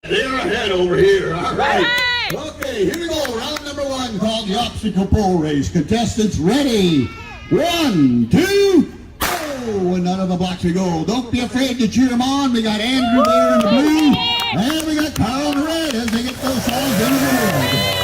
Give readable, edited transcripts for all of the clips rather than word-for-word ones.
They're ahead over here. All right. Okay, here we go. Round number one called the obstacle pole race. Contestants ready. 1, 2, go. And none of the blocks we go. Don't be afraid to cheer them on. We got Andrew there in the blue. And we got Carl in the red as they get those songs into the room.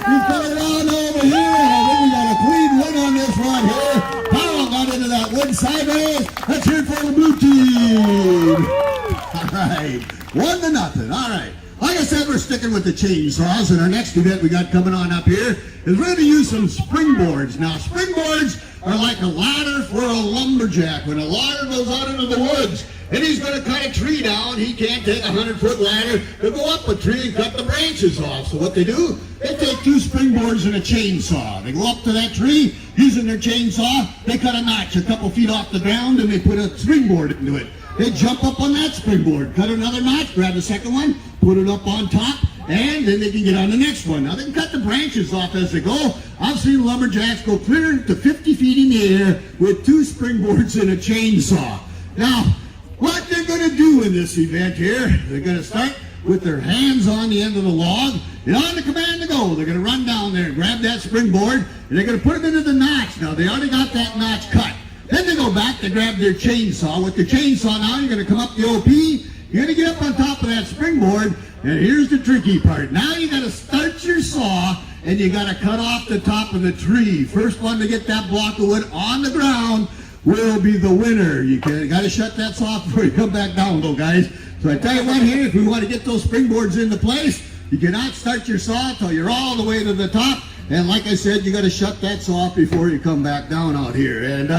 He's coming around over here. I think we got a clean win on this one here. Carl got into that wood sideways. Let's hear it for the blue team. All right. 1-0. All right. Like I said, we're sticking with the chainsaws, and our next event we got coming on up here is we're going to use some springboards. Now, springboards are like a ladder for a lumberjack. When a ladder goes out into the woods, and he's going to cut a tree down, he can't take a 100-foot ladder to go up a tree and cut the branches off. So what they do, they take 2 springboards and a chainsaw. They go up to that tree, using their chainsaw, they cut a notch a couple feet off the ground, and they put a springboard into it. They jump up on that springboard, cut another notch, grab the second one, put it up on top, and then they can get on the next one. Now they can cut the branches off as they go. I've seen lumberjacks go clear to 50 feet in the air with 2 springboards and a chainsaw. Now, what they're going to do in this event here, they're going to start with their hands on the end of the log, and on the command to go, they're going to run down there and grab that springboard, and they're going to put it into the notch. Now, they already got that notch cut. Then they go back to grab their chainsaw. With the chainsaw now, you're going to come up the OP, you're going to get up on top of that springboard, and here's the tricky part. Now you got to start your saw, and you got to cut off the top of the tree. First one to get that block of wood on the ground will be the winner. You got to shut that saw before you come back down, though, guys. So I tell you what here, if we want to get those springboards into place, you cannot start your saw until you're all the way to the top. And like I said, you got to shut that saw off before you come back down out here. And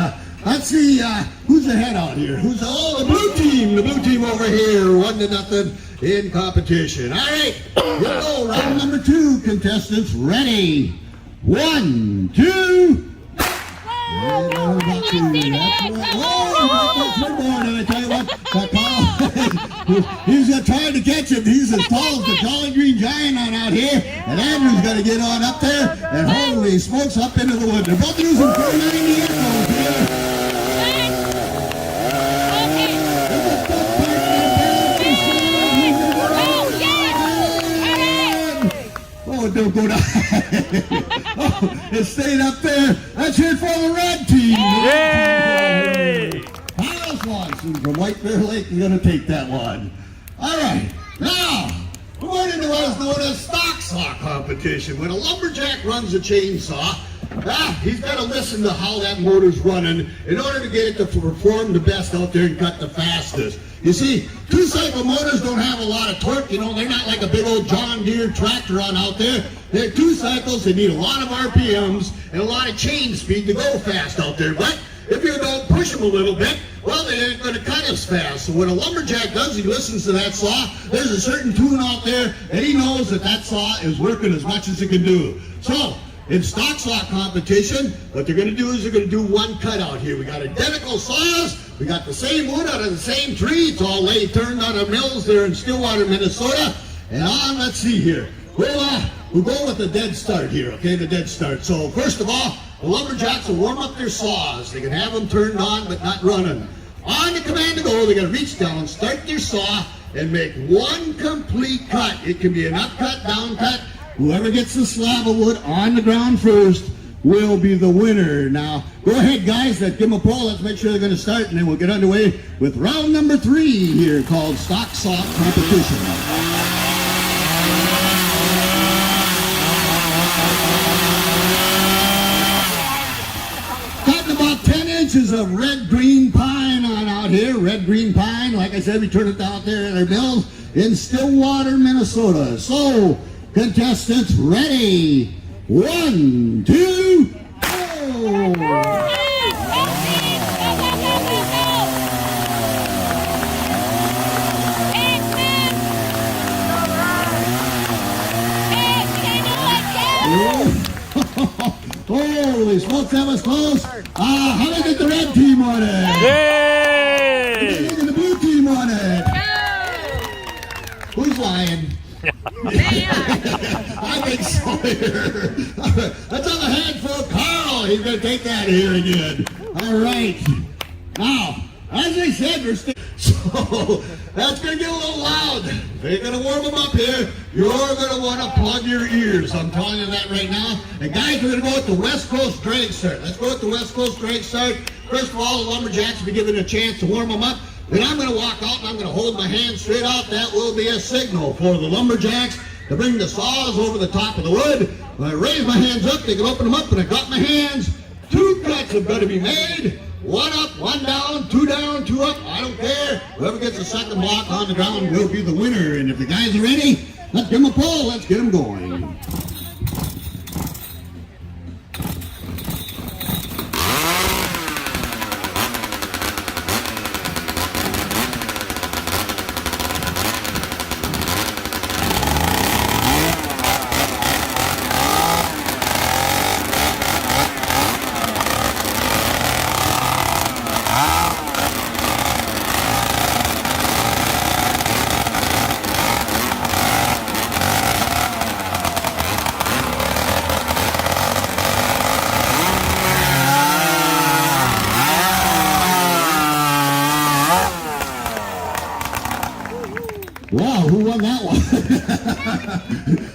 let's see who's ahead out here. Who's the blue team? The blue team over here, 1-0 in competition. All right, here we go. Round number 2. Contestants ready. 1, 2. And I tell you what, he's trying to catch him. He's as tall as the Jolly Green Giant on out here, and Andrew's got to get on up there, and holy smokes, up into the wood. They're both using 490 earphones here. Oh, don't go down. Oh, it stayed up there. Let's hear it for the red team. Yay! Kyle Swanson from White Bear Lake is going to take that one. All right. Now, we're going into what is known as stock saw competition. When a lumberjack runs a chainsaw, he's got to listen to how that motor's running in order to get it to perform the best out there and cut the fastest. You see, 2-cycle motors don't have a lot of torque. You know, they're not like a big old John Deere tractor on out there. They're 2 cycles. They need a lot of RPMs and a lot of chain speed to go fast out there. But if you don't push them a little bit, well, they ain't going to cut as fast. So what a lumberjack does, he listens to that saw. There's a certain tune out there, and he knows that that saw is working as much as it can do. So, in stock saw competition, what they're going to do is they're going to do one cut out here. We got identical saws. We got the same wood out of the same tree. It's all turned out of mills there in Stillwater, Minnesota. And let's see here. We'll go with the dead start here, okay, the dead start. So first of all, the lumberjacks will warm up their saws. They can have them turned on but not running. On the command to go, they're going to reach down, start their saw, and make one complete cut. It can be an up cut, down cut. Whoever gets the slab of wood on the ground first will be the winner. Now, go ahead, guys. Give them a poll. Let's make sure they're going to start, and then we'll get underway with round number 3 here called stock saw competition. Got about 10 inches of red-green pine on out here. Red-green pine. Like I said, we turn it out there at our mills in Stillwater, Minnesota. So, contestants ready. 1, 2, go! Holy smokes, that was close. How did get the red team on it? Yay! How did the blue team on it? Who's lying? I think so here. Let's have a hand for Carl. Oh, he's going to take that here again. All right. Now, as I said, so that's going to get a little loud. They're going to warm them up here. You're going to want to plug your ears. I'm telling you that right now. And guys, we're going to go with the West Coast drag start. Let's go with the West Coast drag start. First of all, the lumberjacks will be given a chance to warm them up. Then I'm going to walk out and I'm going to hold my hands straight out. That will be a signal for the lumberjacks to bring the saws over the top of the wood. When I raise my hands up, they can open them up, and I got my hands. 2 cuts have got to be made. 1 up, 1 down, 2 down, 2 up. I don't care. Whoever gets the second block on the ground will be the winner. And if the guys are ready, let's give them a pull. Let's get them going. Wow, who won that one?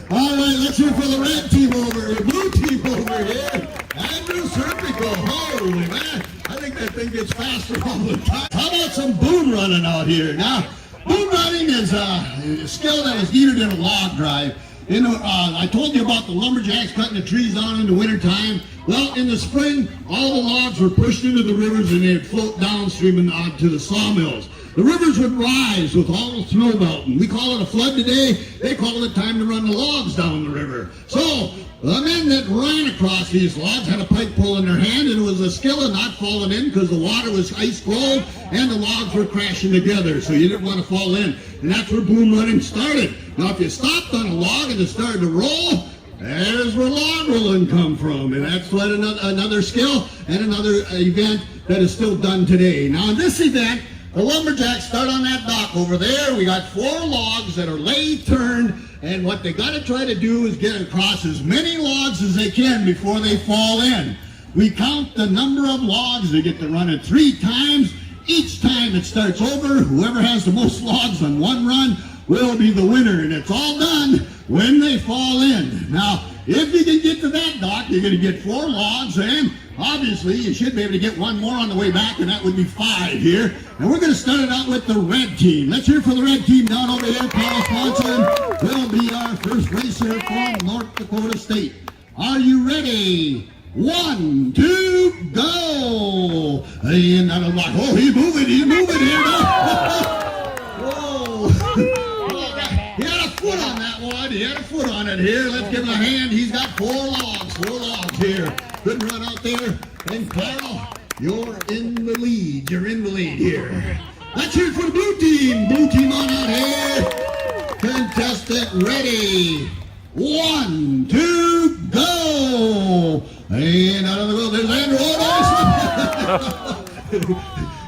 All right, let's hear for the red team over here, blue team over here. Andrew Serpico. Holy man, I think that thing gets faster all the time. How about some boom running out here? Now, boom running is a skill that is needed in a log drive. I told you about the lumberjacks cutting the trees down in the wintertime. Well, in the spring, all the logs were pushed into the rivers and they'd float downstream and to the sawmills. The rivers would rise with all the snow melting. We call it a flood today. They call it time to run the logs down the river. So the men that ran across these logs had a pike pole in their hand, and it was a skill of not falling in because the water was ice cold and the logs were crashing together, so you didn't want to fall in. And that's where boom running started. Now, if you stopped on a log and it started to roll, there's where log rolling come from, and that's what another skill and another event that is still done today. Now, in this event, the lumberjacks start on that dock over there. We got 4 logs that are lathe turned, and what they got to try to do is get across as many logs as they can before they fall in. We count the number of logs. They get to run it 3 times. Each time it starts over, whoever has the most logs on one run will be the winner, and it's all done when they fall in. Now, if you can get to that dock, you're going to get 4 logs, and obviously you should be able to get 1 more on the way back, and that would be 5 here. And we're going to start it out with the red team. Let's hear for the red team down over here. Paul Swanson will be our first racer from North Dakota State. Are you ready? 1, 2, go! And out of luck. Oh, he's moving here. Whoa! He had a foot on that one. He had a foot on it here. Let's give him a hand. He's got 4 logs here. Good run out there. And Carl, you're in the lead. You're in the lead here. Let's hear it for the blue team. Blue team on out here. Contestant ready. 1, 2, go! And out of the road, there's Andrew. Oh,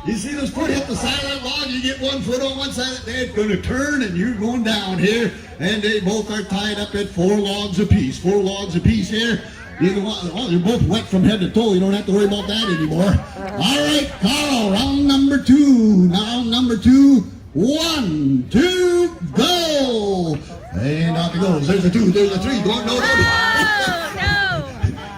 you see this foot hit the side of that log, you get 1 foot on one side, it's going to turn and you're going down here. And they both are tied up at 4 logs apiece. 4 logs apiece here. Either one, oh, you're both wet from head to toe. You don't have to worry about that anymore. All right, Carl, round number 2. Round number 2. 1, 2, go! And out it goes. There's a 2, there's a 3. Go on, no.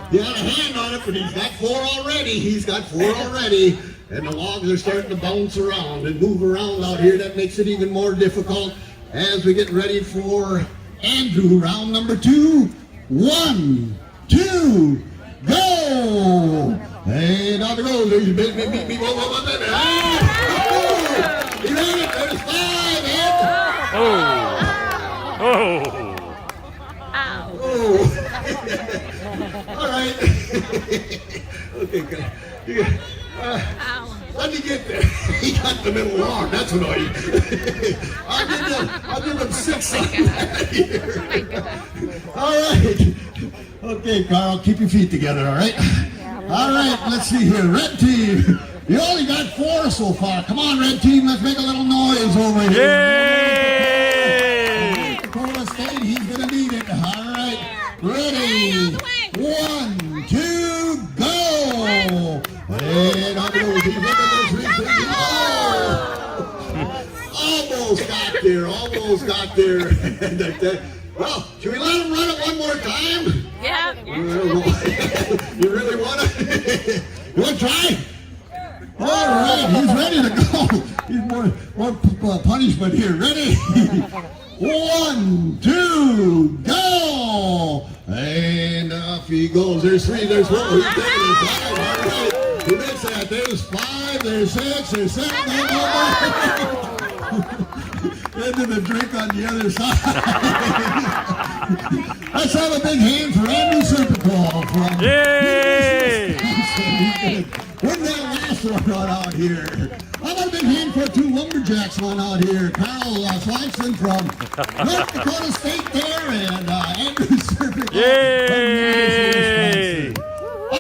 He had a hand on it, but he's got 4 already. He's got 4 already. And the logs are starting to bounce around and move around out here. That makes it even more difficult as we get ready for Andrew, round number 2. 1, 2, go! And out it goes. There's your beat. Whoa, baby. Ah! He ran it. There's 5, Andrew. Oh. All right. Okay, good. Let me get there. He got the middle log. That's annoying. I'll give him 6 on that here. All right. Okay, Carl, keep your feet together, all right? All right, let's see here. Red team, you only got 4 so far. Come on, red team, let's make a little noise over here. Yay! Dakota State, he's going to need it. All right, ready. 1, 2, go! up there. Well, should we let him run it one more time? Yeah. You really want to? You want to try? All right, he's ready to go. He's more punishment here. Ready? 1, 2, go! And off he goes. There's 3, there's 4, there's 10, there's 5. All right. Who makes that? There's 5, there's 6, there's 7, into the drink on the other side. Let's have a big hand for Andrew Serpico from Yay! Wouldn't that last one run out here? How about a big hand for 2 lumberjacks run out here? Carl Swanson from North Dakota State there, and Andrew Serpico. Yay!